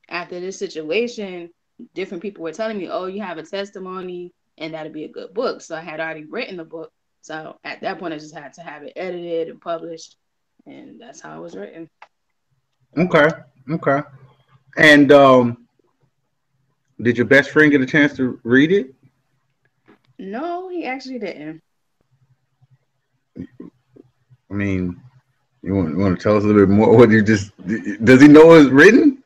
after this situation, different people were telling me, "Oh, you have a testimony, and that'd be a good book." So I had already written the book. So at that point, I just had to have it edited and published, and that's how it was written. Okay. Okay. And did your best friend get a chance to read it? No, he actually didn't. I mean, you want to tell us a little bit more? What you just does he know it's written?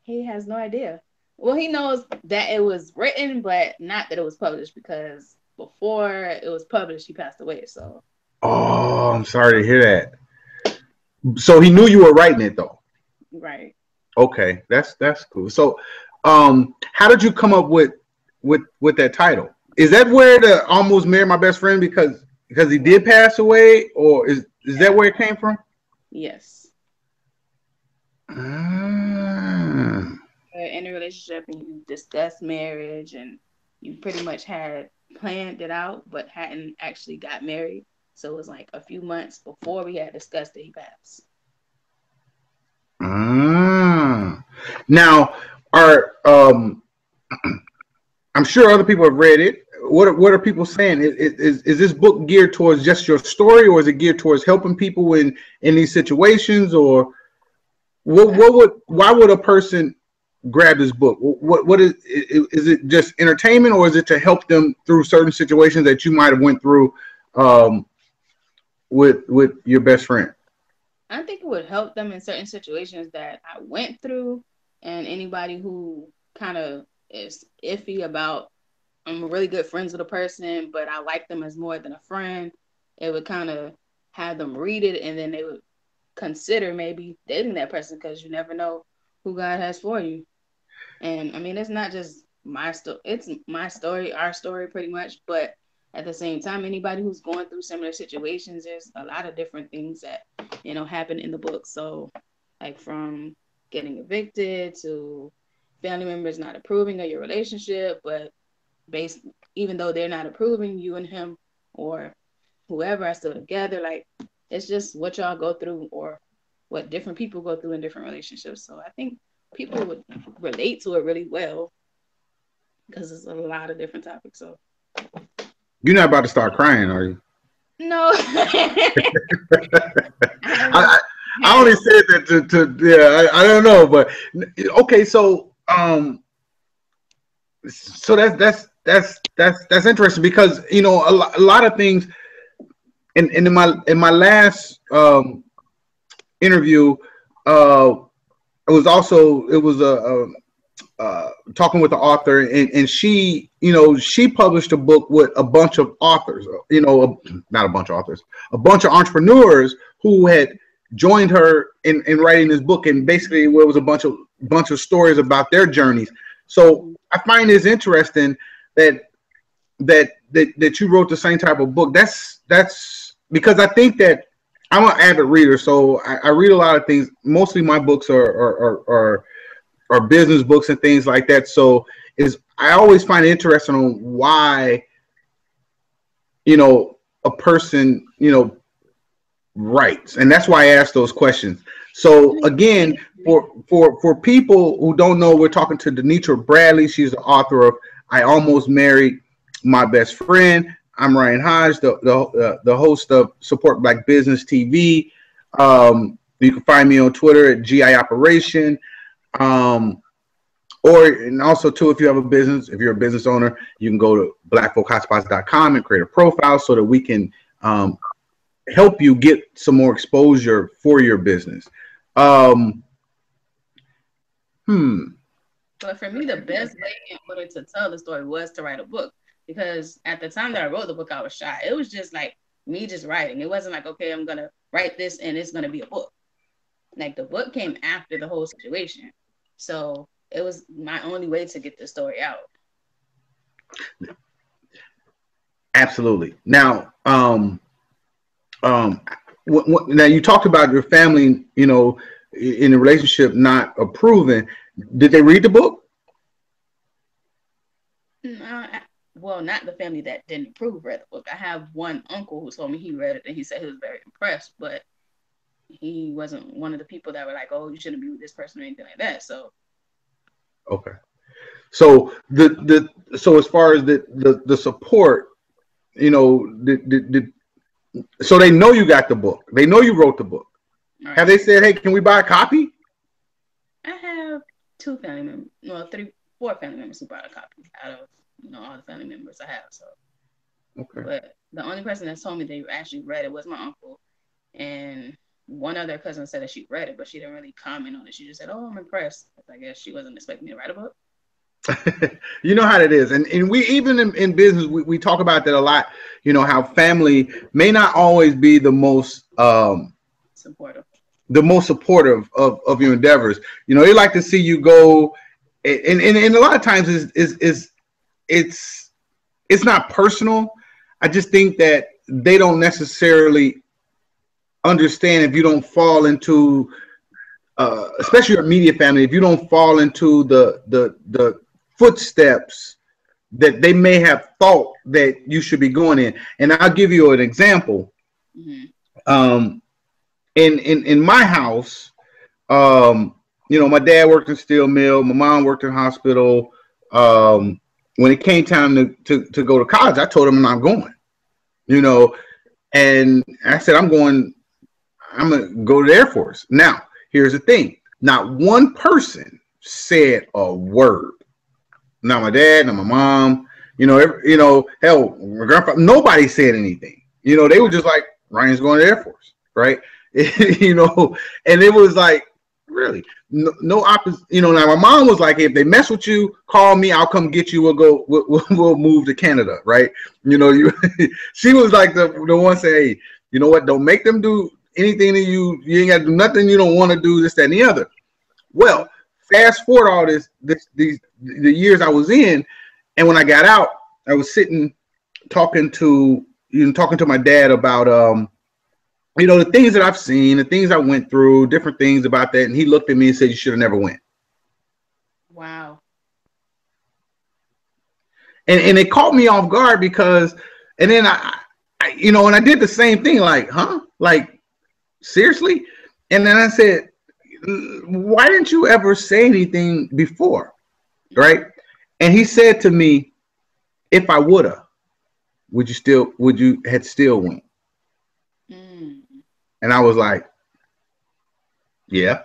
He has no idea. Well, he knows that it was written, but not that it was published because before it was published, he passed away. So, Oh, I'm sorry to hear that. So he knew you were writing it though. right. Okay, that's cool. So, how did you come up with that title? Is that where the almost married my best friend because he did pass away, or is that Yeah. where it came from? Yes. Ah, You're in a relationship and you discussed marriage and you pretty much had planned it out, but hadn't actually got married. So it was like a few months before we had discussed that he passed. ah. Now, are I'm sure other people have read it. What are people saying? Is this book geared towards just your story, or is it geared towards helping people in these situations, or what would why would a person grab this book? What is it just entertainment, or is it to help them through certain situations that you might have went through um, with your best friend? I think it would help them in certain situations that I went through, and anybody who kind of is iffy about I'm really good friends with a person, but I like them as more than a friend. It would kind of have them read it, and then they would consider maybe dating that person because you never know who God has for you. And I mean, it's not just my story; it's my story, our story, pretty much. But at the same time, anybody who's going through similar situations, there's a lot of different things that happen in the book. So, like from getting evicted to family members not approving of your relationship, but based even though they're not approving you and him or whoever are still together, like it's just what y'all go through or what different people go through in different relationships. So I think people would relate to it really well because it's a lot of different topics. So You're not about to start crying, are you? no, I haven't I, I had only it. said that to yeah. I don't know, but okay. So that's interesting because a lot of things in my last interview uh it was talking with the author, and she published a book with a bunch of authors, not a bunch of authors, a bunch of entrepreneurs who had joined her in writing this book, and basically it was a bunch of stories about their journeys. So Mhm. I find this interesting that that you wrote the same type of book. That's because I think that I'm an avid reader, so I read a lot of things. Mostly my books are business books and things like that. So is I always find it interesting on why a person writes, and that's why I ask those questions. I So mean, again, for people who don't know, we're talking to Denitra Bradley. She's the author of "I Almost Married My Best Friend." I'm Ryan Hodge, the host of Support Black Business TV. You can find me on Twitter at GI Operation. Um, and also too, if you have a business, if you're a business owner, you can go to blackfolkhotspots.com and create a profile so that we can um, help you get some more exposure for your business. Um, hmm. but for me, the best way in order to tell the story was to write a book because at the time that I wrote the book, I was shy. It was just like me just writing. It wasn't like, okay, I'm gonna write this and it's gonna be a book. Like the book came after the whole situation. So it was my only way to get the story out. Absolutely. Now, um, now you talked about your family, in a relationship not approving. Did they read the book? No, well, not the family that didn't approve read the book. I have one uncle who told me he read it and he said he was very impressed, but he wasn't one of the people that were like, "Oh, you shouldn't be with this person" or anything like that. So Okay. So so as far as the support, you know, so they know you got the book. They know you wrote the book. Right. Have they said, "Hey, can we buy a copy?" I have 4 family members who bought a copy out of all the family members I have. So, Okay. but the only person that told me they actually read it was my uncle, and one other cousin said that she read it, but she didn't really comment on it. She just said, "Oh, I'm impressed." I guess she wasn't expecting me to write a book. You know how it is, and we even in business we talk about that a lot. You know how family may not always be the most supportive of your endeavors. You know, they like to see you go, and a lot of times it's not personal. I just think that they don't necessarily understand if you don't fall into, especially your immediate family, if you don't fall into the footsteps that they may have thought that you should be going in. And I'll give you an example. Mm-hmm. In my house, you know, my dad worked in steel mill, my mom worked in hospital. When it came time to go to college, I told them I'm not going. You know, and I said I'm gonna go to the Air Force. Now, here's the thing: not one person said a word. Not my dad, not my mom. Hell, my grandfather. Nobody said anything. You know, they were just like, Ryan's going to the Air Force, right? You know, and it was like, really, no opposite. You know, now my mom was like, hey, if they mess with you, call me. I'll come get you. We'll go. We'll move to Canada, right? You know, she was like the one saying, hey, you know what? Don't make them do anything to you. You ain't got to do nothing you don't want to do. This, that, and the other. Well, fast forward all the years I was in, and when I got out, I was sitting talking to my dad about the things that I've seen, the things I went through, different things about that, and he looked at me and said, "You should have never went." Wow. And it caught me off guard because, and then I and I did the same thing, like, huh, like seriously, and then I said, why didn't you ever say anything before? Right. And he said to me, if I would you had still went? And I was like, yeah.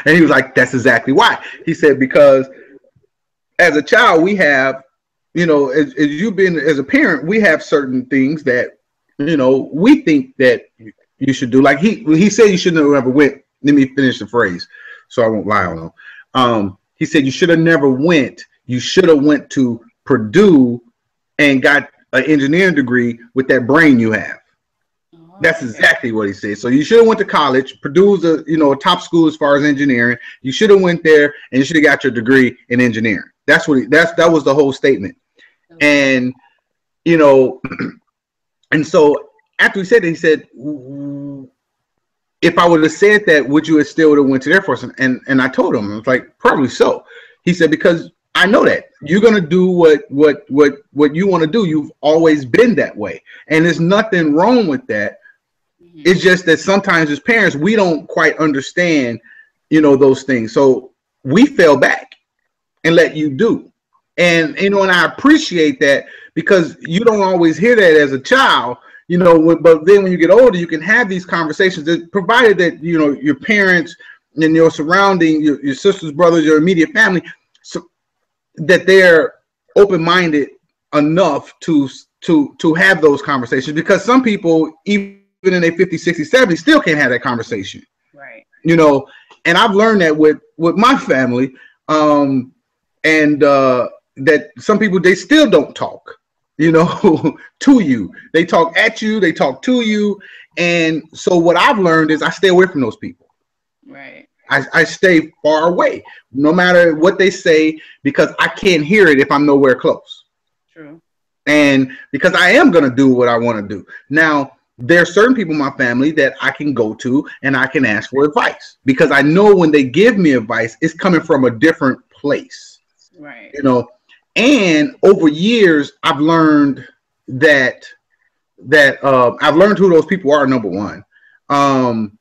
And he was like, that's exactly why. He said, because as a child, we have, as you've been as a parent, we have certain things that, we think that you should do. Like he said, you shouldn't have ever went. Let me finish the phrase so I won't lie on him. He said, you should have never went. You should have went to Purdue and got an engineering degree with that brain you have. Oh, that's exactly what he said. So you should have went to college. Purdue's a top school as far as engineering. You should have went there and you should have got your degree in engineering. That's what that was the whole statement. Okay. And and so after he said it, he said, if I would have said that, would you have still would have went to the Air Force? And I told him, I was like, probably so. He said, because I know that you're gonna do what you want to do. You've always been that way, and there's nothing wrong with that. Mm-hmm. It's just that sometimes as parents, we don't quite understand, those things. So we fell back and let you do. And and I appreciate that because you don't always hear that as a child. But then when you get older, you can have these conversations, that, provided that, your parents and your surrounding, your sisters, brothers, your immediate family, so that they're open-minded enough to have those conversations, because some people, even in their 50s, 60s, 70s, still can't have that conversation. Right. And I've learned that with my family, that some people, they still don't talk. To you. They talk at you, they talk to you. And so what I've learned is I stay away from those people. Right. I stay far away, no matter what they say, because I can't hear it if I'm nowhere close. True. And because I am going to do what I want to do. Now, there are certain people in my family that I can go to and I can ask for advice, because I know when they give me advice, it's coming from a different place. Right. And over years, I've learned that I've learned who those people are, number one. And,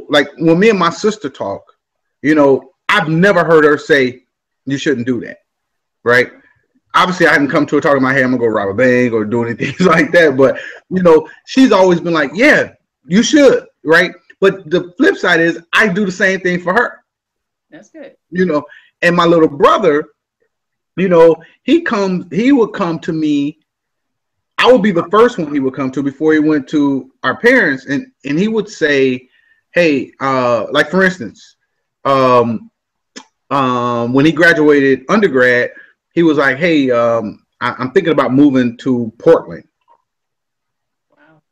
like when me and my sister talk, I've never heard her say you shouldn't do that, right? Obviously, I hadn't come to her talking about, hey, I'm gonna go rob a bank or do anything like that. But you know, she's always been like, yeah, you should, right? But the flip side is, I do the same thing for her. That's good. You know, and my little brother, you know, he would come to me. I would be the first one he would come to before he went to our parents, and he would say, hey, like for instance, when he graduated undergrad, he was like, hey, I'm thinking about moving to Portland. Wow.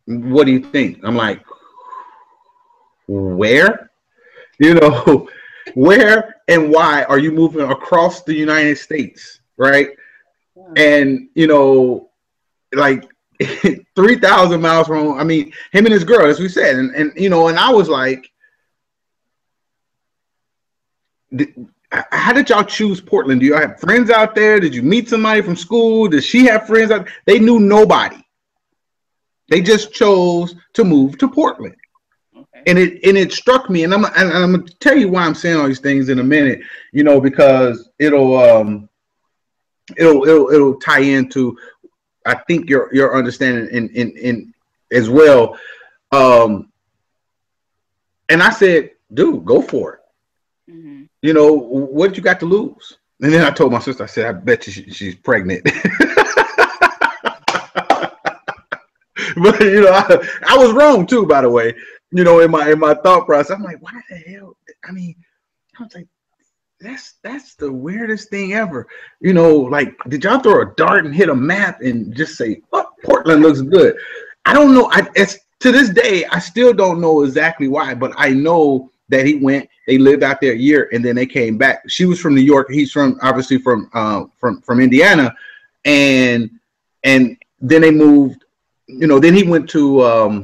What do you think? I'm like, where? You know, where and why are you moving across the United States, right? Yeah. And, you know, like 3,000 miles from, I mean, him and his girl, as we said. And you know, and I was like, how did y'all choose Portland? Do y'all have friends out there? Did you meet somebody from school? Does she have friends out there? They knew nobody. They just chose to move to Portland. Okay. And it struck me, and I'm gonna tell you why I'm saying all these things in a minute, you know, because it'll tie into, I think, your understanding in as well. And I said, dude, go for it. Mm-hmm. You know, what you got to lose? And then I told my sister, I said, I bet you she's pregnant. But you know, I was wrong too, by the way. You know, in my thought process, I'm like, why the hell? I mean, I was like, that's the weirdest thing ever. You know, like, did y'all throw a dart and hit a map and just say, oh, Portland looks good? I don't know. It's to this day, I still don't know exactly why, but I know that he went. They lived out there a year, and then they came back. She was from New York. He's obviously from Indiana, and then they moved. You know, then he went to. I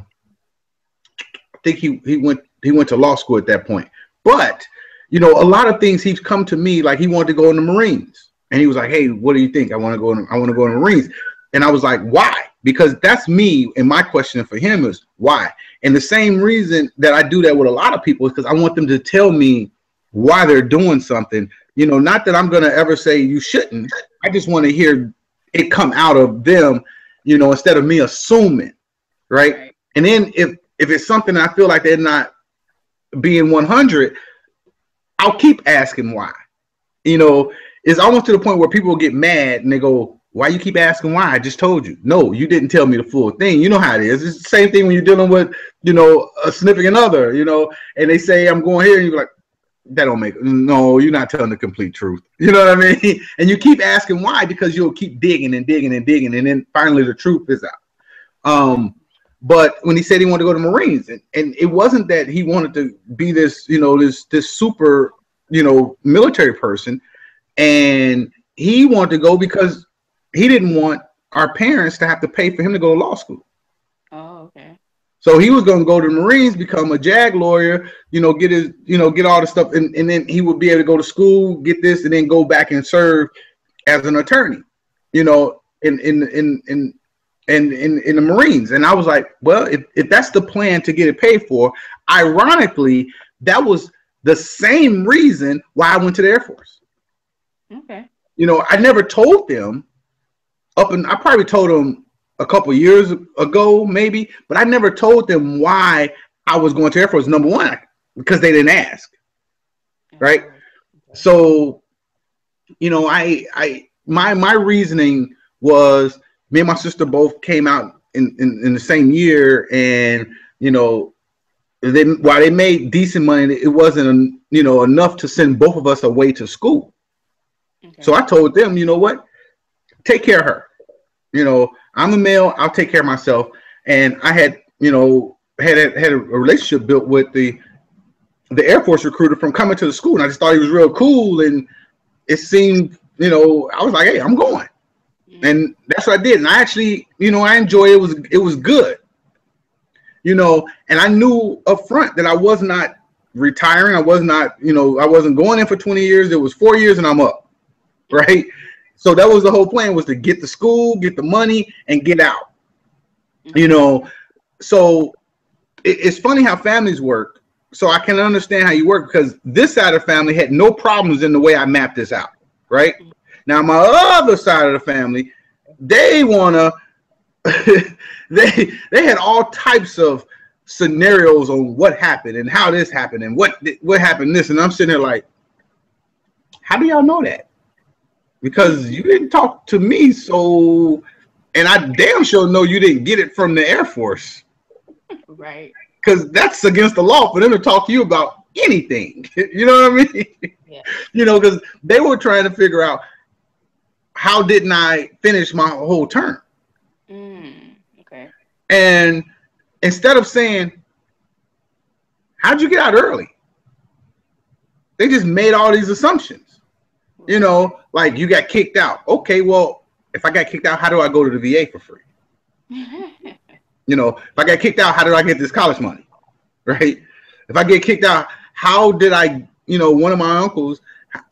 think he went to law school at that point. But you know, a lot of things he's come to me, like he wanted to go in the Marines, and he was like, "Hey, what do you think? I want to go in the Marines." And I was like, "Why?" Because that's me, and my question for him is why. And the same reason that I do that with a lot of people is because I want them to tell me why they're doing something. You know, not that I'm going to ever say you shouldn't. I just want to hear it come out of them, you know, instead of me assuming, right? And then if it's something I feel like they're not being 100, I'll keep asking why. You know, it's almost to the point where people get mad and they go, why you keep asking why? I just told you. No, you didn't tell me the full thing. You know how it is. It's the same thing when you're dealing with, you know, a significant other, you know, and they say, I'm going here. And you're like, that don't make, no, you're not telling the complete truth. You know what I mean? And you keep asking why, because you'll keep digging and digging and digging. And then finally the truth is out. But when he said he wanted to go to Marines, and it wasn't that he wanted to be this, you know, this super, you know, military person. And he wanted to go because he didn't want our parents to have to pay for him to go to law school. Oh, okay. So he was going to go to the Marines, become a JAG lawyer, you know, get all the stuff. And then he would be able to go to school, get this, and then go back and serve as an attorney, you know, in the Marines. And I was like, well, if that's the plan to get it paid for, ironically, that was the same reason why I went to the Air Force. Okay. You know, I never told them I probably told them a couple years ago, maybe, but I never told them why I was going to Air Force. Number one, because they didn't ask. Right. Okay. So, you know, my reasoning was, me and my sister both came out in the same year, and, you know, while they made decent money, it wasn't, you know, enough to send both of us away to school. Okay. So I told them, you know what, take care of her. You know, I'm a male, I'll take care of myself. And I had, you know, had a relationship built with the Air Force recruiter from coming to the school. And I just thought he was real cool. And it seemed, you know, I was like, hey, I'm going. And that's what I did. And I actually, you know, I enjoyed it. It was good. You know, and I knew up front that I was not retiring. I was not, you know, I wasn't going in for 20 years. It was 4 years and I'm up. Right. So that was the whole plan, was to get to school, get the money, and get out. You know, so it's funny how families work. so I can understand how you work, because this side of the family had no problems in the way I mapped this out, right? Now my other side of the family, they wanna they had all types of scenarios on what happened and how this happened and what happened this, and I'm sitting there like, how do y'all know that? Because you didn't talk to me, so, and I damn sure know you didn't get it from the Air Force, right? Because that's against the law for them to talk to you about anything. You know what I mean? Yeah. You know, because they were trying to figure out, how didn't I finish my whole term? Okay. And instead of saying, how'd you get out early? They just made all these assumptions. You know, like, you got kicked out. Okay, well, if I got kicked out, how do I go to the VA for free? You know, if I got kicked out, how did I get this college money? Right? If I get kicked out, how did I, you know, one of my uncles,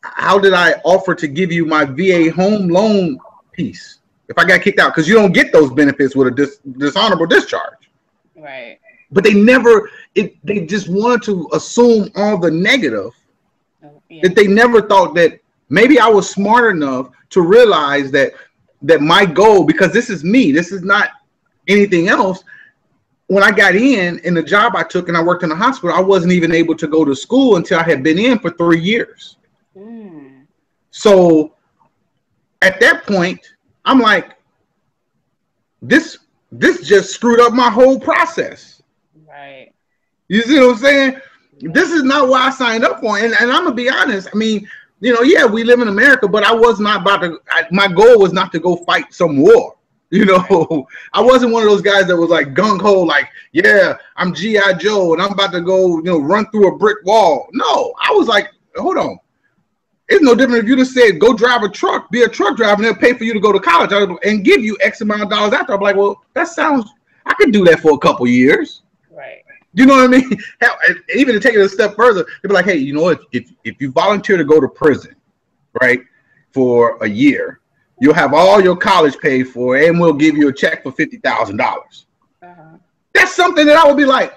how did I offer to give you my VA home loan piece if I got kicked out? Because you don't get those benefits with a dishonorable discharge. Right. But they just wanted to assume all the negative, that they never thought that maybe I was smart enough to realize that my goal, because this is me, this is not anything else. When I got in the job I took and I worked in the hospital, I wasn't even able to go to school until I had been in for 3 years. So at that point, I'm like, this just screwed up my whole process. Right. You see what I'm saying? This is not what I signed up for. And I'm gonna be honest. I mean, you know, yeah, we live in America, but I was not about to. My goal was not to go fight some war. You know, I wasn't one of those guys that was like gung ho, like, yeah, I'm G.I. Joe and I'm about to go, you know, run through a brick wall. No, I was like, hold on. It's no different if you just said, go drive a truck, be a truck driver, and they'll pay for you to go to college and give you X amount of dollars after. I'm like, well, that sounds, I could do that for a couple years. Right. You know what I mean? Hell, even to take it a step further, they'd be like, hey, you know what? If you volunteer to go to prison, right, for a year, you'll have all your college paid for, and we'll give you a check for $50,000. That's something that I would be like,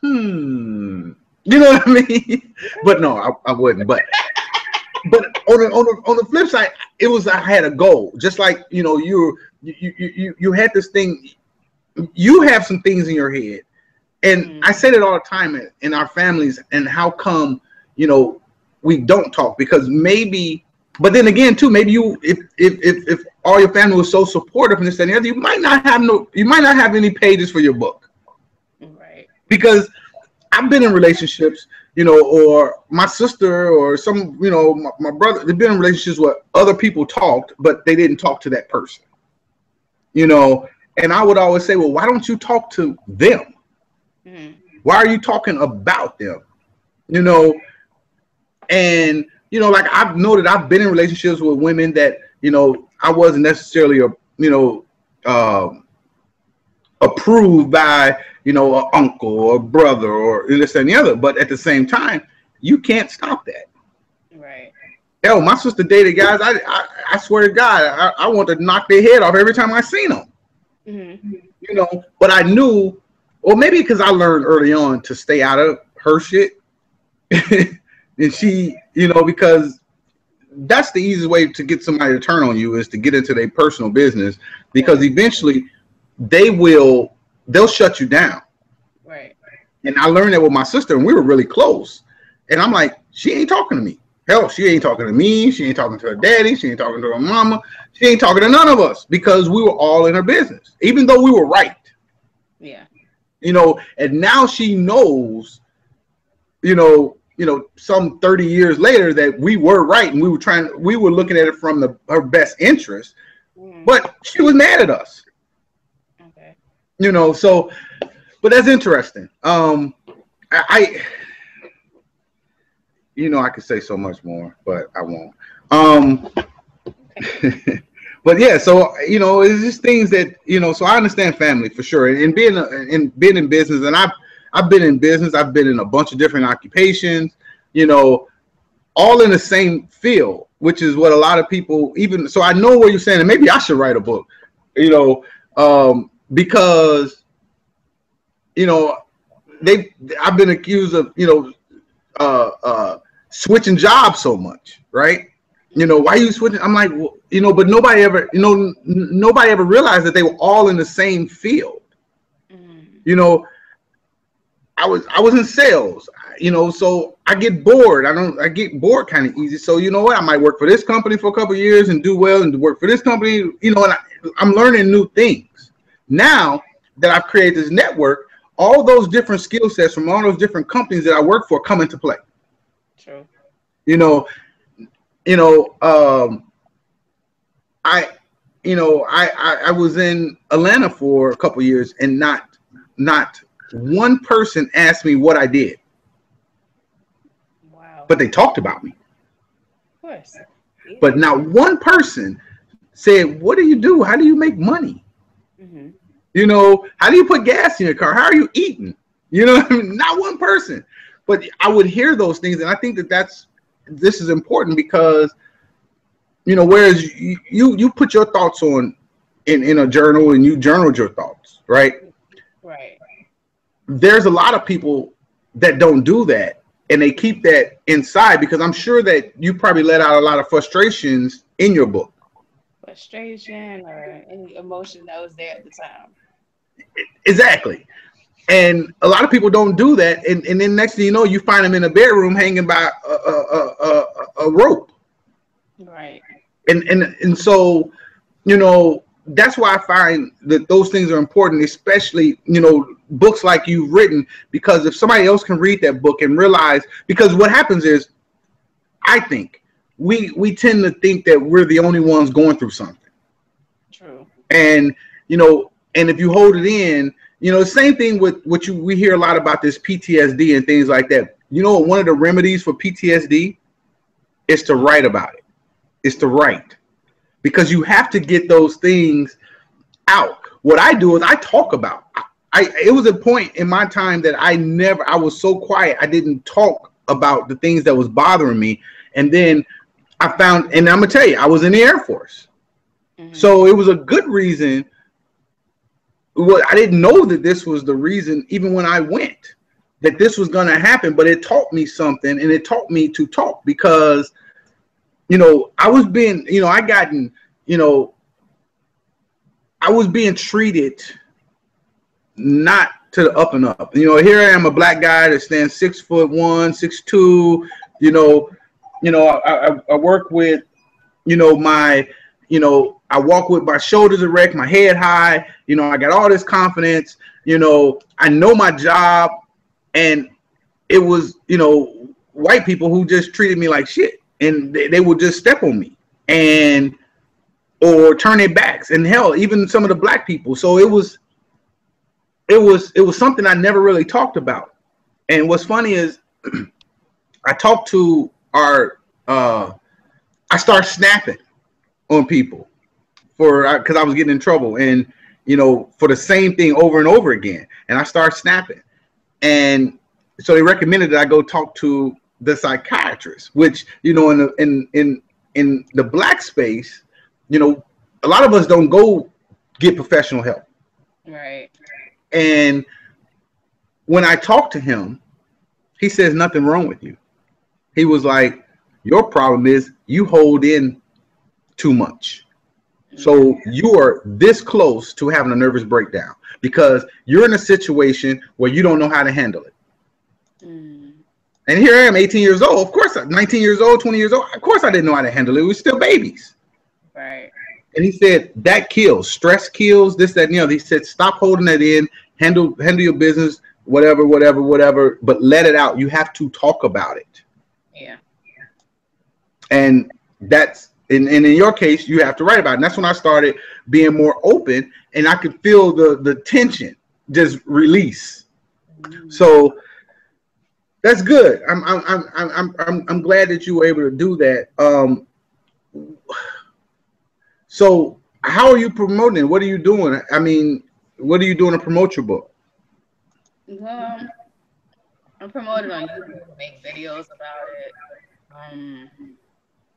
you know what I mean? But no, I wouldn't. But on the flip side, it was, I had a goal. Just like, you know, you had this thing. You have some things in your head, and I said it all the time in our families. And how come, you know, we don't talk? Because maybe. But then again, too, maybe you, if all your family was so supportive and this and the other, you might not have any pages for your book, right? Because I've been in relationships, you know, or my sister or some, you know, my brother, they've been in relationships where other people talked, but they didn't talk to that person, you know. And I would always say, well, why don't you talk to them? Why are you talking about them? You know, and you know, like I've noted, I've been in relationships with women that, you know, I wasn't necessarily, approved by, you know, an uncle or brother or this and the other. But at the same time, you can't stop that. Right. Hell, my sister dated guys. I swear to God, I want to knock their head off every time I seen them. You know, but I knew, or maybe because I learned early on to stay out of her shit. And she, you know, because that's the easiest way to get somebody to turn on you is to get into their personal business, because eventually they'll shut you down. Right. And I learned that with my sister, and we were really close. And I'm like, she ain't talking to me. Hell, she ain't talking to me. She ain't talking to her daddy. She ain't talking to her mama. She ain't talking to none of us, because we were all in her business, even though we were right. Yeah. You know, and now she knows, you know, some 30 years later that we were right, and we were looking at it from her best interest, but she was mad at us. Okay. You know, so, but that's interesting. I you know, I could say so much more, but I won't. But yeah, so, you know, it's just things that, you know, so I understand family for sure, and being in business, and I've been in business. I've been in a bunch of different occupations, you know, all in the same field, which is what a lot of people, even, so I know what you're saying, and maybe I should write a book, you know, because, you know, I've been accused of, switching jobs so much, right? Why you switching? I'm like, well, but nobody ever, nobody ever realized that they were all in the same field. You know, I was in sales, so I get bored. I get bored kind of easy. So you know what? I might work for this company for a couple of years and do well, and work for this company, and I'm learning new things. Now that I've created this network, all those different skill sets from all those different companies that I work for come into play. True. I was in Atlanta for a couple of years, and not one person asked me what I did. Wow. But they talked about me. Of course. But not one person said, "What do you do? How do you make money? How do you put gas in your car? How are you eating?" Not one person. But I would hear those things, and I think this is important because, whereas you put your thoughts on in a journal and you journaled your thoughts, right? Right. There's a lot of people that don't do that, and they keep that inside because I'm sure that you probably let out a lot of frustrations in your book. Frustration or any emotion that was there at the time. Exactly. And a lot of people don't do that, and then next thing you know, you find them in a bedroom hanging by a rope. Right. And so, that's why I find that those things are important, especially, books like you've written, because if somebody else can read that book and realize, because what happens is, I think we tend to think that we're the only ones going through something. True. And, and if you hold it in, the same thing with we hear a lot about this PTSD and things like that. One of the remedies for PTSD is to write about it. It's to write. Because you have to get those things out. What I do is I talk about. It was a point in my time that I was so quiet. I didn't talk about the things that was bothering me. And then I found, and I'm gonna tell you, I was in the Air Force. So it was a good reason. Well, I didn't know that this was the reason, even when I went, that this was gonna happen. But it taught me something, and it taught me to talk because, I was being, I was being treated not to the up and up. Here I am, a black guy that stands 6'1", 6'2". I work with, I walk with my shoulders erect, my head high. I got all this confidence. I know my job, and it was, white people who just treated me like shit. And they would just step on me or turn their backs, and hell, even some of the black people. So it was something I never really talked about. And what's funny is I talked to I started snapping on people because I was getting in trouble, and for the same thing over and over again. And I started snapping, and so they recommended that I go talk to the psychiatrist, which in the black space, a lot of us don't go get professional help. Right. And when I talked to him, he says nothing wrong with you. He was like, your problem is you hold in too much. So you are this close to having a nervous breakdown because you're in a situation where you don't know how to handle it. And here I am, 18 years old. Of course, 19 years old, 20 years old. Of course, I didn't know how to handle it. We were still babies. Right. And he said, that kills. Stress kills, this, that, and the other. He said, stop holding that in. Handle your business, whatever, but let it out. You have to talk about it. Yeah. And that's, and in your case, you have to write about it. And that's when I started being more open, and I could feel the tension just release. So that's good. I'm glad that you were able to do that. So how are you promoting it? What are you doing? I mean, what are you doing to promote your book? Well, I promote it on YouTube, make videos about it.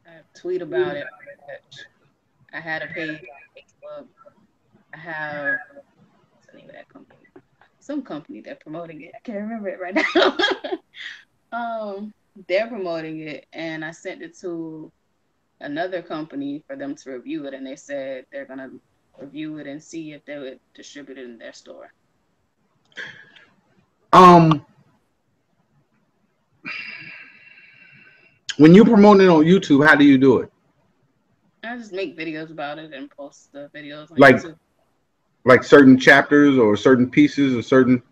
I tweet about it. I had a page on Facebook. I have, what's the name of that company? some company that's promoting it. I can't remember it right now. They're promoting it, and I sent it to another company for them to review it, and they said they're gonna review it and see if they would distribute it in their store. When you promote it on YouTube, how do you do it? I just make videos about it and post the videos on Like, YouTube. like certain chapters or certain pieces or certain.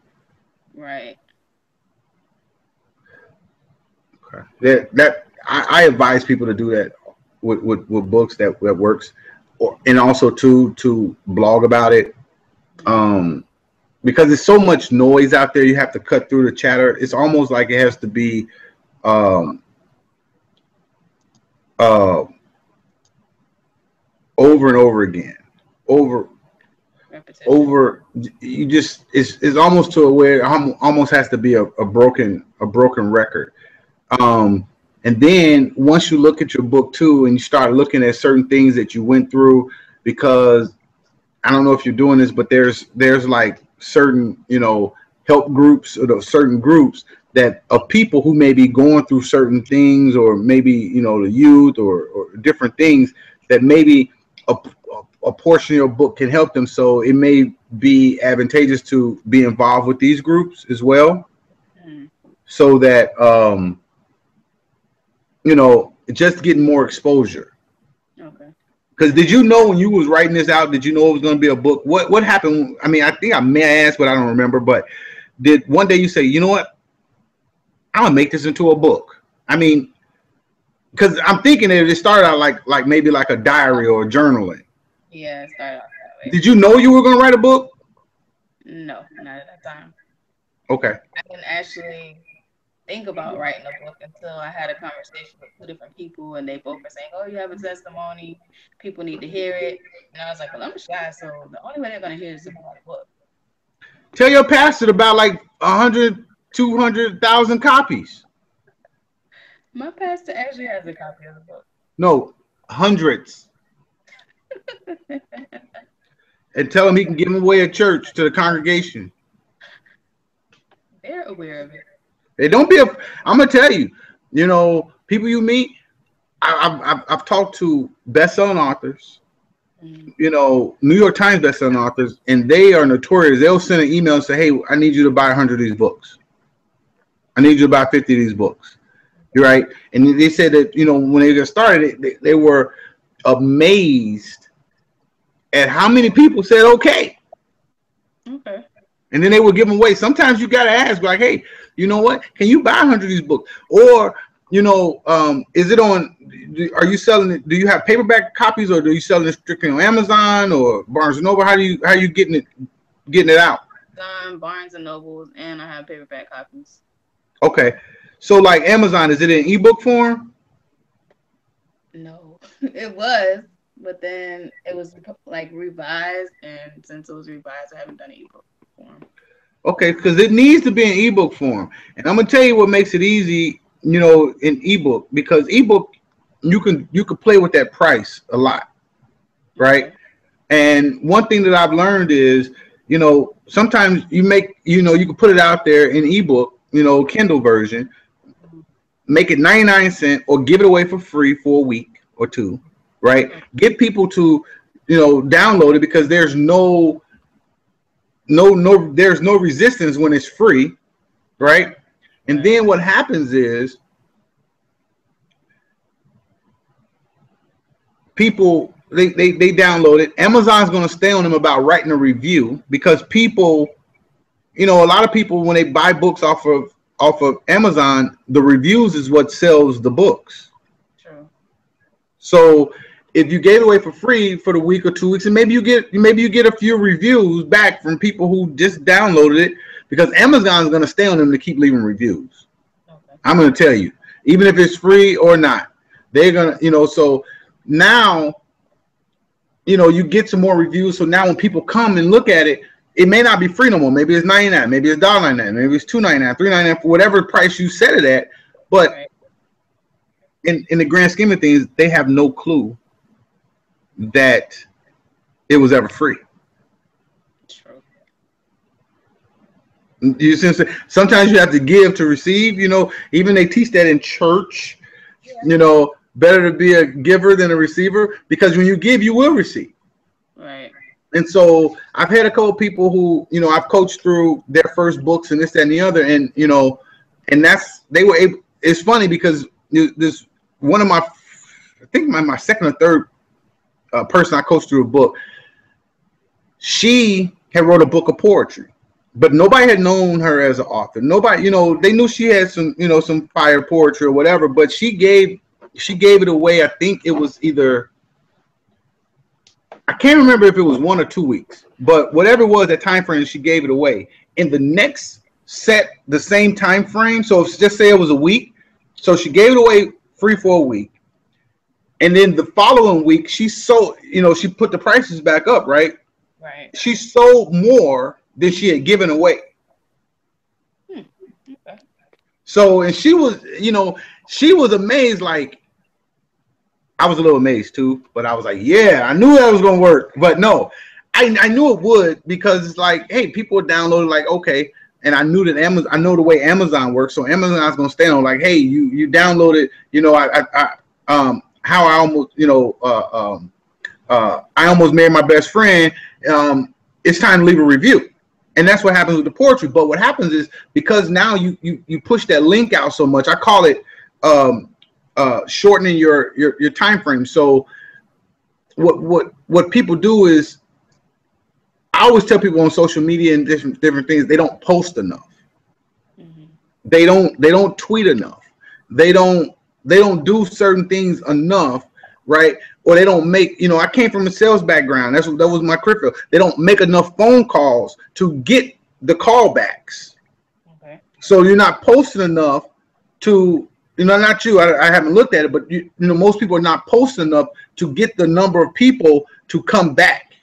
Right. Okay. I advise people to do that with books that works, and also to blog about it. Because there's so much noise out there, you have to cut through the chatter. It's almost like it has to be over and over again, over. You just it's almost to where it almost has to be a broken record. And then once you look at your book too, and you start looking at certain things that you went through, because I don't know if you're doing this, but there's like certain, help groups or certain groups that of people who may be going through certain things, or maybe, the youth or different things that maybe a portion of your book can help them. So it may be advantageous to be involved with these groups as well. So that, just getting more exposure. Okay. Because did you know when you was writing this out, did you know it was going to be a book? What happened? I mean, I think I may have asked, but I don't remember. But did one day you say, you know what? I'm gonna make this into a book? I mean, because I'm thinking that it started out like maybe like a diary or journaling. Yeah, it started out that way. Did you know you were going to write a book? No, not at that time. Okay. I didn't actually think about writing a book until I had a conversation with 2 different people, and they both were saying, "Oh, you have a testimony. People need to hear it." And I was like, "Well, I'm shy, so the only way they're gonna hear it is if I write a book." Tell your pastor about like 100, 200,000 copies. My pastor actually has a copy of the book. No, hundreds. And tell him he can give them away at church to the congregation. They're aware of it. They don't be. I'm gonna tell you. People you meet. I've talked to best-selling authors. New York Times best-selling authors, and they are notorious. They'll send an email and say, "Hey, I need you to buy 100 of these books. I need you to buy 50 of these books." You're right. And they said that when they got started, they were amazed at how many people said okay. Okay. And then they would give them away. Sometimes you got to ask, like, hey, you know what? Can you buy 100 of these books? Or, is it on, are you selling it? Do you have paperback copies, or do you selling it strictly on Amazon or Barnes & Noble? How are you getting it out? Barnes & Noble, and I have paperback copies. Okay. So like Amazon, is it in ebook form? No, it was. But then it was like revised, and since it was revised, I haven't done an ebook form. Okay, because it needs to be in ebook form, and I'm gonna tell you what makes it easy, in ebook, because ebook you can play with that price a lot, right? Okay. And one thing that I've learned is, sometimes you can put it out there in ebook, Kindle version, make it 99 cents or give it away for free for a week or two. Right, get people to, download it, because there's no resistance when it's free, right? And then what happens is people they download it. Amazon's going to stay on them about writing a review, because people, a lot of people, when they buy books off of Amazon, the reviews is what sells the books. True. So if you gave it away for free for the week or 2 weeks, and maybe you get a few reviews back from people who just downloaded it, because Amazon is going to stay on them to keep leaving reviews. Okay. I'm going to tell you, even if it's free or not, they're going to, so now, you get some more reviews. So now when people come and look at it, it may not be free no more. Maybe it's 99, maybe it's $1.99, maybe it's $2.99, $3.99, for whatever price you set it at. But in the grand scheme of things, they have no clue that it was ever free. True. You see what I'm saying? Sometimes you have to give to receive. You know, even they teach that in church. Yeah. You know, better to be a giver than a receiver, because when you give, you will receive. Right. And so I've had a couple of people who, you know, I've coached through their first books and this, that, and the other. And, you know, and they were able, it's funny because this one of my, I think my second or third person I coached through a book, she had wrote a book of poetry, but nobody had known her as an author. Nobody, you know, they knew she had some, you know, some fire poetry or whatever, but she gave it away. I think it was either, I can't remember if it was 1 or 2 weeks, but whatever it was, that time frame, she gave it away. In the next set, the same time frame, so if, just say it was a week, so she gave it away free for a week, and then the following week she sold, you know, she put the prices back up, right? Right. She sold more than she had given away. Okay. So, and she was, you know, she was amazed. Like, I was a little amazed too, but I was like, yeah, I knew that was gonna work. But no, I knew it would, because it's like, hey, people would download it, like, okay. And I knew that Amazon, I know the way Amazon works, so Amazon's gonna stand on like, hey, you download it, you know, how I almost, you know, I almost married my best friend. It's time to leave a review. And that's what happens with the poetry. But what happens is, because now you push that link out so much, I call it shortening your time frame. So what people do is, I always tell people on social media and different things, they don't post enough. Mm-hmm. They don't tweet enough. They don't do certain things enough, right? Or they don't make, you know, I came from a sales background. That was my career. They don't make enough phone calls to get the callbacks. Okay. So you're not posting enough to, you know, not you, I haven't looked at it, but you know, most people are not posting enough to get the number of people to come back.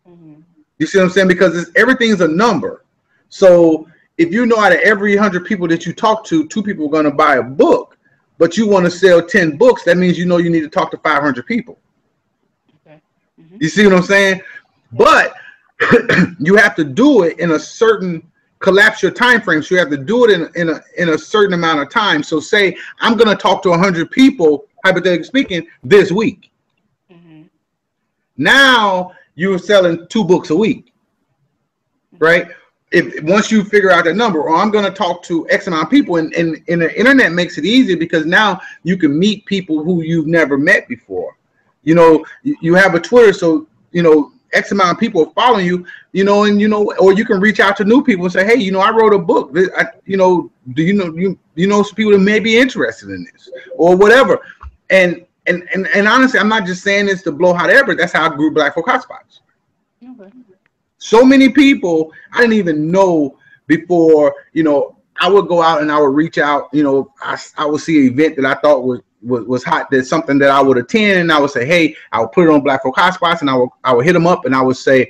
Mm-hmm. You see what I'm saying? Because everything's a number. So if you know out of every 100 people that you talk to, 2 people are going to buy a book, but you want to sell 10 books, that means you know you need to talk to 500 people. Okay. Mm-hmm. You see what I'm saying? But you have to do it in a certain, collapse your time frame. So you have to do it in a certain amount of time. So say I'm going to talk to 100 people, hypothetically speaking, this week. Mm-hmm. Now you're selling 2 books a week, right? If once you figure out that number, or I'm going to talk to X amount of people, and the internet makes it easy, because now you can meet people who you've never met before. You know, you have a Twitter, so, you know, X amount of people are following you, you know, and, you know, or you can reach out to new people and say, hey, you know, I wrote a book. You know, do you know some people that may be interested in this or whatever. And honestly, I'm not just saying this to blow hot air, but that's how I grew Black Folk Hotspots. Okay. So many people I didn't even know before, you know, I would go out and I would reach out, you know, I would see an event that I thought was hot, that's something that I would attend, and I would say, hey, I would put it on Black Folk Hotspots, and I would hit them up, and I would say,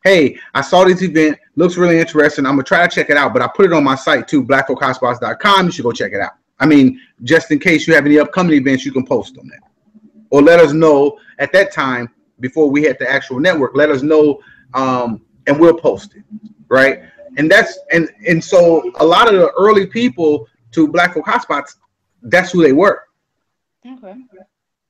hey, I saw this event, looks really interesting, I'm gonna try to check it out, but I put it on my site too, blackfolkhotspots.com. You should go check it out. I mean, just in case you have any upcoming events, you can post them there, or let us know at that time before we hit the actual network. Let us know, and we'll post it, right? And that's and so a lot of the early people to Black Folk Hotspots, that's who they were. Okay.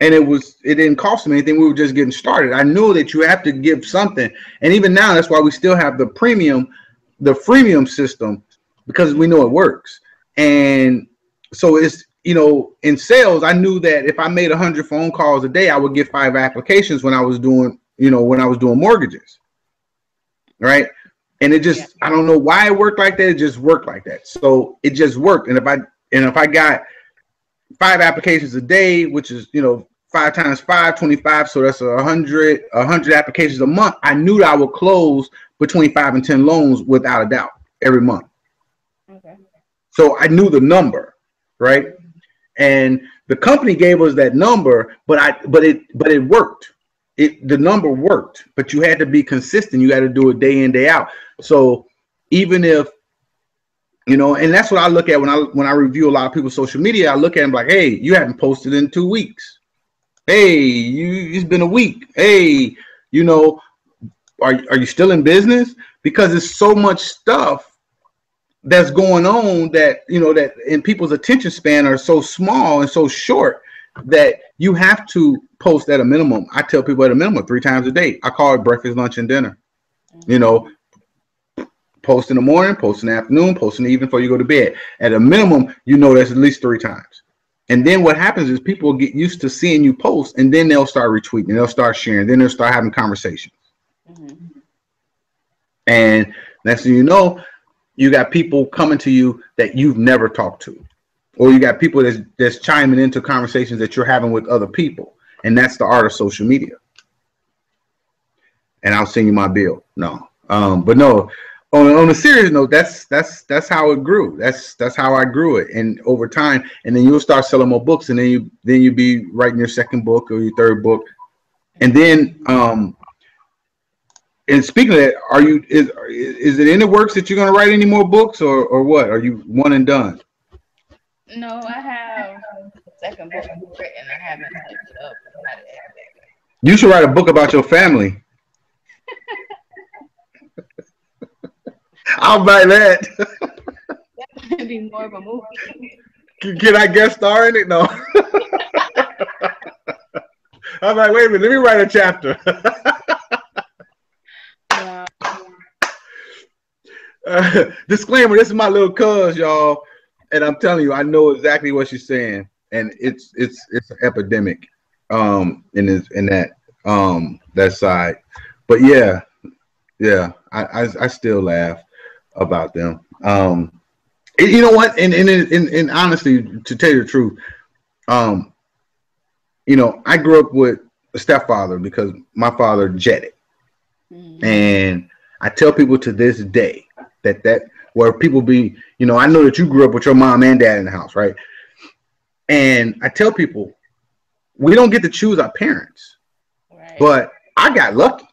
And it didn't cost them anything. We were just getting started. I knew that you have to give something, and even now, that's why we still have the freemium system, because we know it works. And so it's, you know, in sales, I knew that if I made 100 phone calls a day, I would get 5 applications when I was doing mortgages, right? And it just, I don't know why it worked like that. It just worked like that. So it just worked. And if I got 5 applications a day, which is, you know, 5 times 5, 25. So that's 100 applications a month. I knew that I would close between 5 and 10 loans without a doubt every month. Okay. So I knew the number, right? And the company gave us that number, but it worked. The number worked, but you had to be consistent. You had to do it day in, day out. So even if, you know, and that's what I look at when I review a lot of people's social media. I look at them like, hey, you haven't posted in 2 weeks. Hey, it's been a week. Hey, you know, are you still in business? Because there's so much stuff that's going on that, you know, that in people's attention span are so small and so short that you have to post at a minimum. I tell people at a minimum 3 times a day. I call it breakfast, lunch, and dinner. You know, post in the morning, post in the afternoon, post in the evening before you go to bed. At a minimum, you know that's at least 3 times. And then what happens is people get used to seeing you post, and then they'll start retweeting, they'll start sharing, then they'll start having conversations. And next thing you know, you got people coming to you that you've never talked to, or you got people that's chiming into conversations that you're having with other people. And that's the art of social media. And I'll send you my bill. No, but no. On a serious note, that's how it grew. That's how I grew it, and over time, and then you'll start selling more books, and then you be writing your second book or your third book, and then and speaking of that, is it in the works that you're gonna write any more books, or what? Are you one and done? No, I have a second book written. I haven't touched it up. You should write a book about your family. I'll buy that. That would be more of a movie. Can I guest star in it? No. I'm like, wait a minute, let me write a chapter. Disclaimer, this is my little cuz, y'all. And I'm telling you, I know exactly what she's saying. And it's an epidemic in that side. But yeah, I still laugh about them. You know what? And honestly, to tell you the truth, you know, I grew up with a stepfather because my father jetted. And I tell people to this day that where people be, you know, I know that you grew up with your mom and dad in the house, right? And I tell people, we don't get to choose our parents, right? But I got lucky.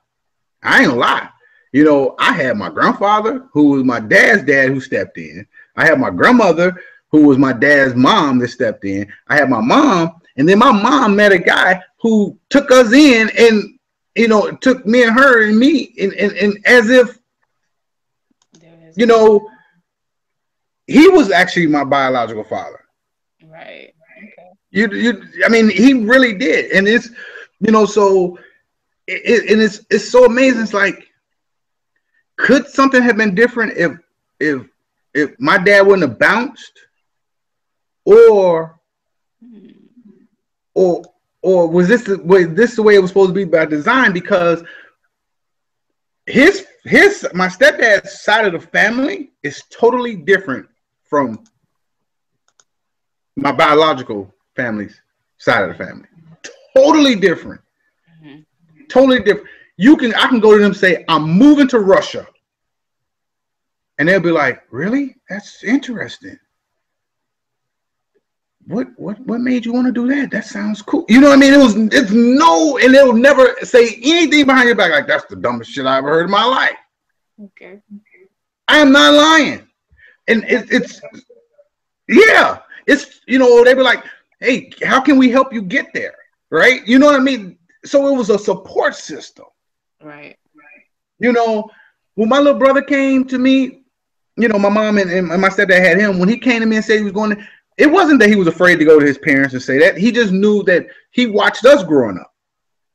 I ain't gonna lie. You know, I had my grandfather, who was my dad's dad, who stepped in. I had my grandmother, who was my dad's mom, that stepped in. I had my mom, and then my mom met a guy who took us in, and you know, took me and her and me, and as if, you know, he was actually my biological father. Right. Okay. I mean, he really did, and it's, you know, so it's so amazing. It's like, could something have been different if my dad wouldn't have bounced, or was this the way it was supposed to be by design? Because my stepdad's side of the family is totally different from my biological family's side of the family. Totally different. Totally different. I can go to them and say, I'm moving to Russia. And they'll be like, really? That's interesting. What made you want to do that? That sounds cool. You know what I mean? And they'll never say anything behind your back like, that's the dumbest shit I ever heard in my life. Okay. I am not lying. And it's you know, they be like, hey, how can we help you get there? Right? You know what I mean? So it was a support system. Right. You know, when my little brother came to me, you know, my mom and my stepdad had him. When he came to me and said he was going to, it wasn't that he was afraid to go to his parents and say that. He just knew that he watched us growing up.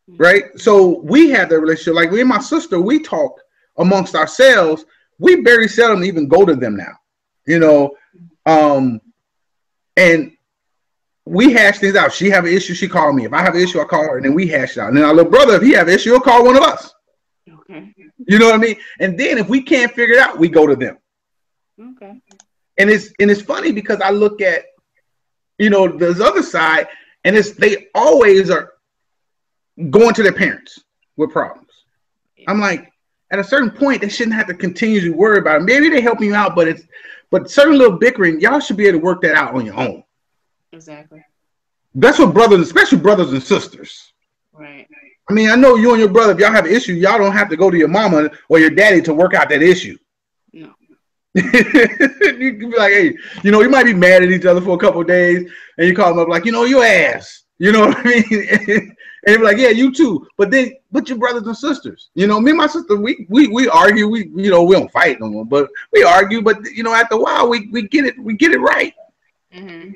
Right? So we had that relationship. Like, me and my sister, we talk amongst ourselves. We very seldom even go to them now. You know, and we hash things out. She have an issue, she call me. If I have an issue, I call her, and then we hash it out. And then our little brother, if he have an issue, he'll call one of us. Okay. You know what I mean? And then if we can't figure it out, we go to them. Okay. And it's funny because I look at, you know, this other side, and they always are going to their parents with problems. Yeah. I'm like, at a certain point, they shouldn't have to continually worry about it. Maybe they're helping you out, but certain little bickering, y'all should be able to work that out on your own. Exactly. That's what brothers, especially brothers and sisters. Right. I mean, I know you and your brother, if y'all have an issue, y'all don't have to go to your mama or your daddy to work out that issue. No. You can be like, hey, you know, you might be mad at each other for a couple of days, and you call them up like, you know, your ass. You know what I mean? And they're like, yeah, you too. But your brothers and sisters. You know, me and my sister, we argue. We don't fight no more, but we argue. But after a while, we get it right. Mm-hmm.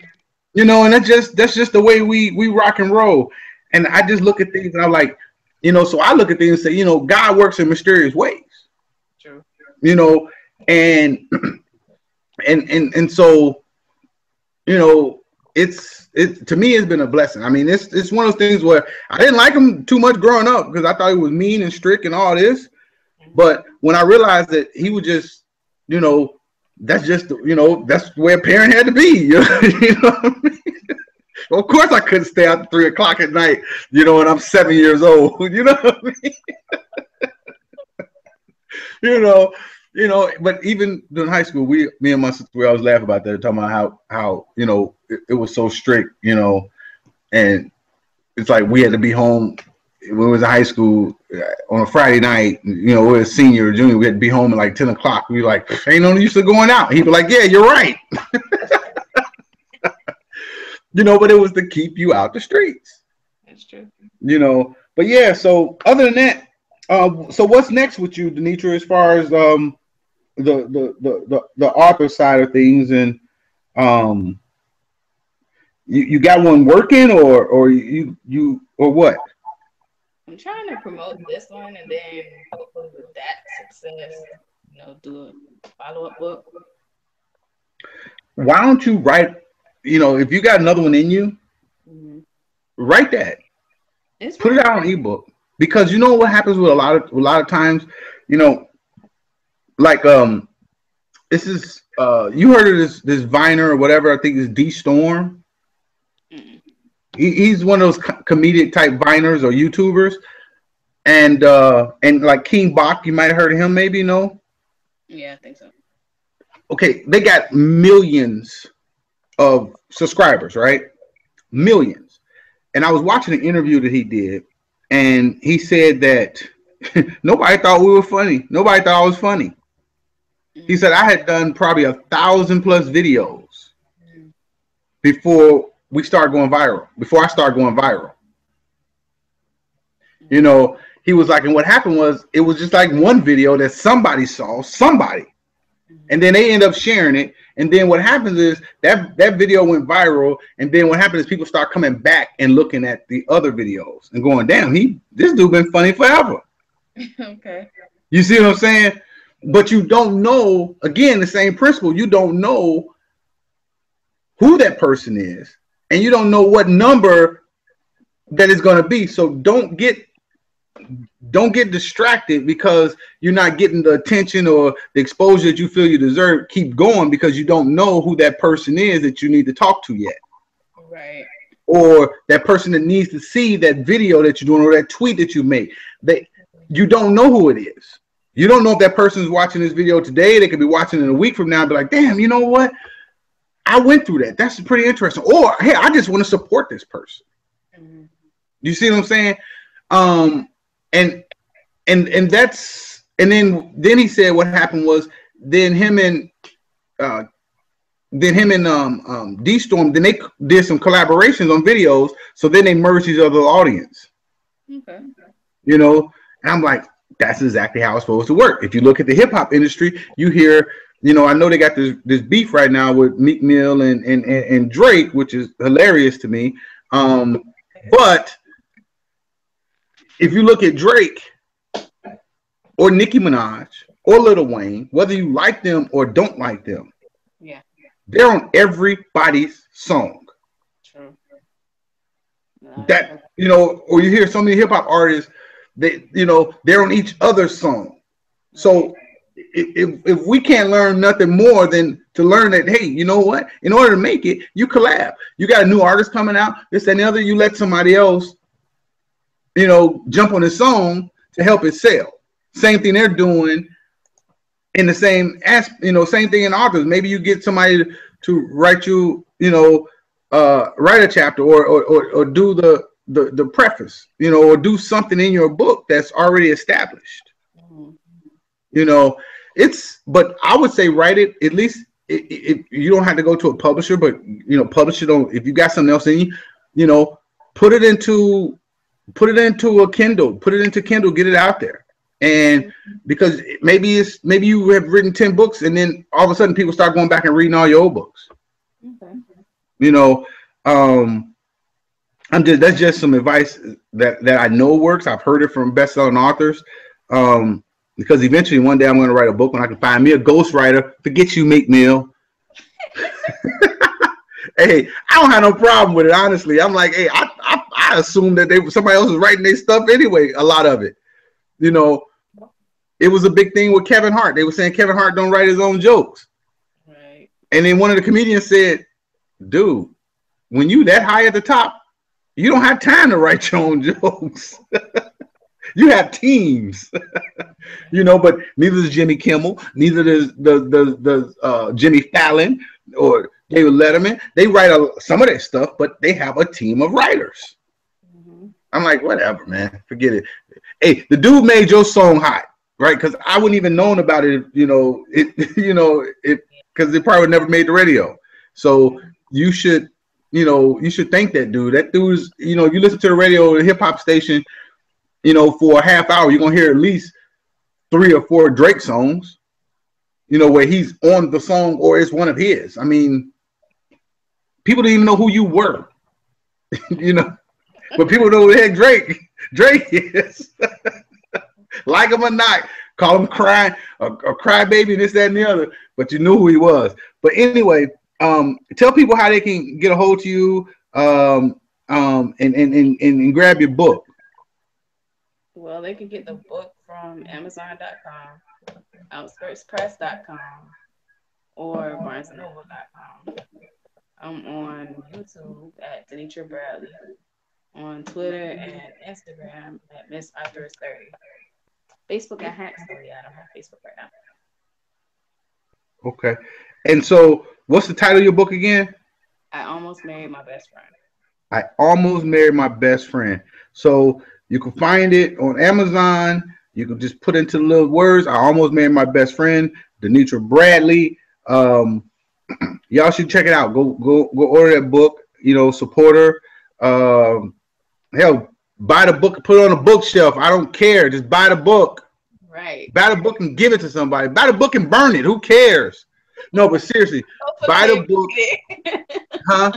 And that's just the way we rock and roll. And I just look at things and I'm like, so I look at things and say, God works in mysterious ways. True. And so, it to me, it's been a blessing. I mean, it's one of those things where I didn't like him too much growing up because I thought he was mean and strict and all this. But when I realized that he was just, that's just, that's the way a parent had to be. You know what I mean? Well, of course, I couldn't stay out 3 o'clock at night, when I'm 7 years old. You know what I mean? But even during high school, me and my sister, we always laugh about that, talking about how it was so strict, and it's like we had to be home when we was in high school on a Friday night. We were a senior or junior, we had to be home at like 10 o'clock. We were like, ain't no use of going out. He'd be like, yeah, you're right. But it was to keep you out the streets. That's true. But yeah. So other than that, so what's next with you, Denitra, as far as the author side of things, and you got one working, or you or what? I'm trying to promote this one, and then hopefully with that success, do a follow-up book. Why don't you write? If you got another one in you, write that. Put it out on ebook, because what happens with a lot of times, like this is you heard of this Viner or whatever, I think it's D Storm. He's one of those comedic type Viners or YouTubers, and like King Bach, you might have heard of him, maybe. No? Yeah, I think so. Okay, they got millions of subscribers, right? Millions. And I was watching an interview that he did, and he said that nobody thought we were funny. Nobody thought I was funny. He said I had done probably 1,000+ videos before we started going viral. Before I started going viral, he was like, and what happened was, it was just like one video that somebody saw, and then they end up sharing it. And then what happens is that video went viral. And then what happens is people start coming back and looking at the other videos and going, damn, this dude been funny forever. Okay. You see what I'm saying? But you don't know, again, the same principle. You don't know who that person is, and you don't know what number that is going to be. So don't get distracted because you're not getting the attention or the exposure that you feel you deserve. Keep going, because you don't know who that person is that you need to talk to yet. Right. Or that person that needs to see that video that you're doing, or that tweet that you made. You don't know who it is. You don't know if that person is watching this video today. They could be watching it a week from now and be like, damn, you know what? I went through that. That's pretty interesting. Or, hey, I just want to support this person. Mm-hmm. You see what I'm saying? And that's, and then he said what happened was, then him and D Storm, then they did some collaborations on videos, so then they merged each other's audience. Okay. And I'm like, that's exactly how it's supposed to work. If you look at the hip hop industry, you hear, I know they got this beef right now with Meek Mill and Drake, which is hilarious to me. But if you look at Drake or Nicki Minaj or Lil Wayne, whether you like them or don't like them, yeah, they're on everybody's song. True. That, or you hear so many hip hop artists, they're on each other's song. So if we can't learn nothing more than to learn that, hey, you know what? In order to make it, you collab. You got a new artist coming out, this and the other. You let somebody else, jump on the song to help it sell. Same thing they're doing in the same same thing in authors. Maybe you get somebody to write you, write a chapter or do the preface, or do something in your book that's already established. But I would say write it, at least if you don't have to go to a publisher, but publish it on, if you got something else in you, put it into put it into a Kindle, get it out there. And because maybe you have written 10 books and then all of a sudden people start going back and reading all your old books. Okay. You know, that's just some advice that I know works. I've heard it from best-selling authors. Because eventually one day I'm going to write a book when I can find me a ghostwriter. Forget you, Meek Mill. Hey, I don't have no problem with it, honestly. I'm like, hey, I assume that somebody else is writing their stuff anyway, a lot of it. You know, it was a big thing with Kevin Hart. They were saying Kevin Hart don't write his own jokes. Right. And then one of the comedians said, dude, when you that high at the top, you don't have time to write your own jokes. You have teams. You know, but neither does Jimmy Kimmel, neither does the Jimmy Fallon or David Letterman. They write some of their stuff, but they have a team of writers. Mm-hmm. I'm like, whatever, man, forget it. Hey, the dude made your song hot, right? Because I wouldn't even known about it, because it probably would never made the radio. So you should thank that dude. That dude's, you listen to the radio, the hip hop station, for a half hour, you're gonna hear at least 3 or 4 Drake songs, where he's on the song or it's one of his. I mean, people didn't even know who you were, but people know who the heck Drake is. Like him or not, call him crying, a crybaby, this, that, and the other, but you knew who he was. But anyway, tell people how they can get a hold of you, and grab your book. Well, they can get the book from Amazon.com, OutskirtsPress.com, or BarnesandNoble.com. I'm on YouTube at Denitra Bradley, on Twitter and Instagram at Miss Arthur's 30. Facebook at Hackstory. I don't have Facebook right now. Okay. And so, what's the title of your book again? I Almost Married My Best Friend. I Almost Married My Best Friend. So you can find it on Amazon. You can just put into little words, I Almost Married My Best Friend, Denitra Bradley. Y'all should check it out. Go order that book. Support her. Hell, buy the book, put it on a bookshelf. I don't care. Just buy the book. Right. Buy the book and give it to somebody. Buy the book and burn it. Who cares? No, but seriously, buy the book. Huh?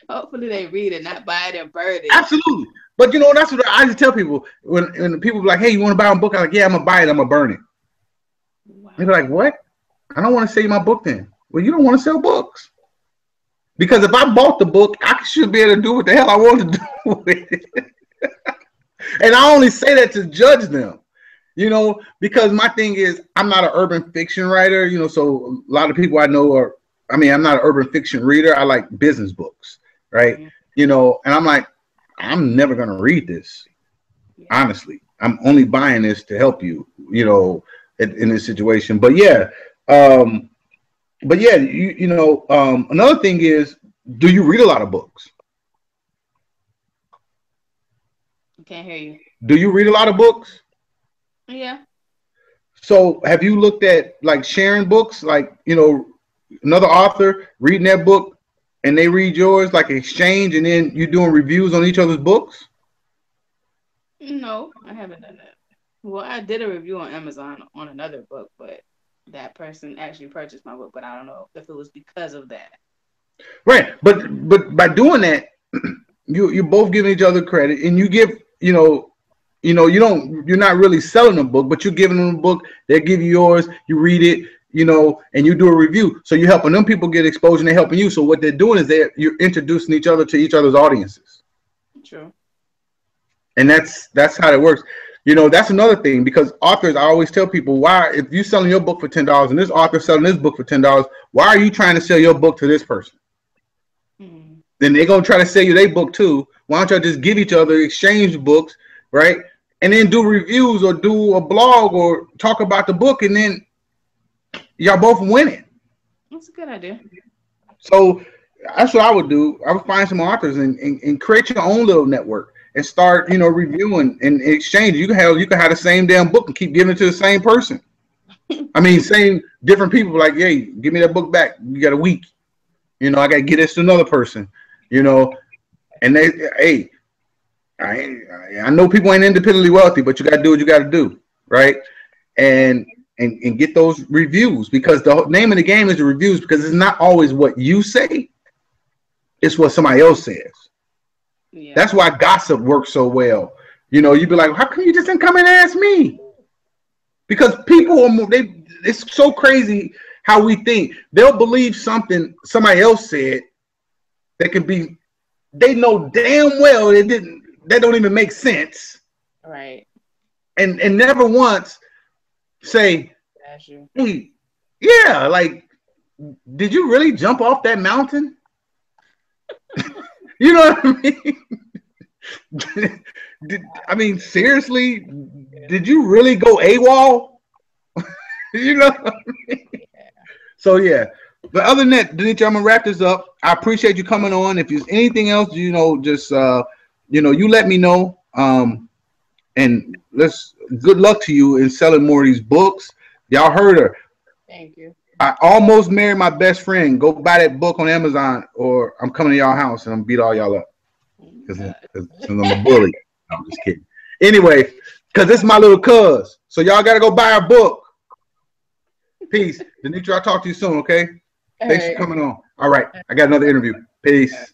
Hopefully they read it, not buy it and burn it. Absolutely. But that's what I just tell people. When people be like, hey, you want to buy a book? I'm like, yeah, I'm going to buy it. I'm going to burn it. Wow. They're like, what? I don't want to sell my book then. Well, you don't want to sell books. Because if I bought the book, I should be able to do what the hell I want to do with it. And I only say that to judge them, because my thing is I'm not an urban fiction writer, so a lot of people I know I'm not an urban fiction reader. I like business books, right? Mm-hmm. And I'm like, I'm never going to read this. Yeah. Honestly, I'm only buying this to help you, in this situation. But yeah, another thing is, do you read a lot of books? I can't hear you. Do you read a lot of books? Yeah. So have you looked at like sharing books, like, another author reading that book and they read yours, like exchange, and then you doing reviews on each other's books? No, I haven't done that. Well, I did a review on Amazon on another book, but that person actually purchased my book, but I don't know if it was because of that. Right. But by doing that, you're both giving each other credit, and you give, you're not really selling a book, but you're giving them a book, they give you yours, you read it, and you do a review. So you're helping them people get exposure, and they're helping you. So what they're doing is you're introducing each other to each other's audiences. True. And that's how it works. That's another thing, because authors, I always tell people, why, if you're selling your book for $10 and this author's selling this book for $10, why are you trying to sell your book to this person? Then they're going to try to sell you their book too. Why don't y'all just give each other, exchange books, right? And then do reviews or do a blog or talk about the book, and then y'all both winning. That's a good idea. So that's what I would do. I would find some authors and create your own little network and start, reviewing and exchange. You can have the same damn book and keep giving it to the same person. Same different people, like, hey, give me that book back. You got a week. I got to get this to another person, and I know people ain't independently wealthy, but you got to do what you got to do, right? And get those reviews, because the name of the game is the reviews, because it's not always what you say, it's what somebody else says. Yeah. That's why gossip works so well. You know, you'd be like, how come you just didn't come and ask me? Because people it's so crazy how we think. They'll believe something somebody else said that could be, they know damn well that don't even make sense. Right. And never once say, hey, yeah, like, did you really jump off that mountain? You know what I mean? Seriously, did you really go AWOL? You know what I mean? So, yeah. But other than that, Denitra, I'm going to wrap this up. I appreciate you coming on. If there's anything else, you know, just, you let me know. And good luck to you in selling more of these books. Y'all heard her. Thank you. I Almost Married My Best Friend. Go buy that book on Amazon, or I'm coming to y'all house and I'm beat all y'all up. Because I'm a bully. No, I'm just kidding. Anyway, because this is my little cuz. So y'all got to go buy our book. Peace. Denitra, I'll talk to you soon, okay? Thanks for coming on. All right. I got another interview. Peace.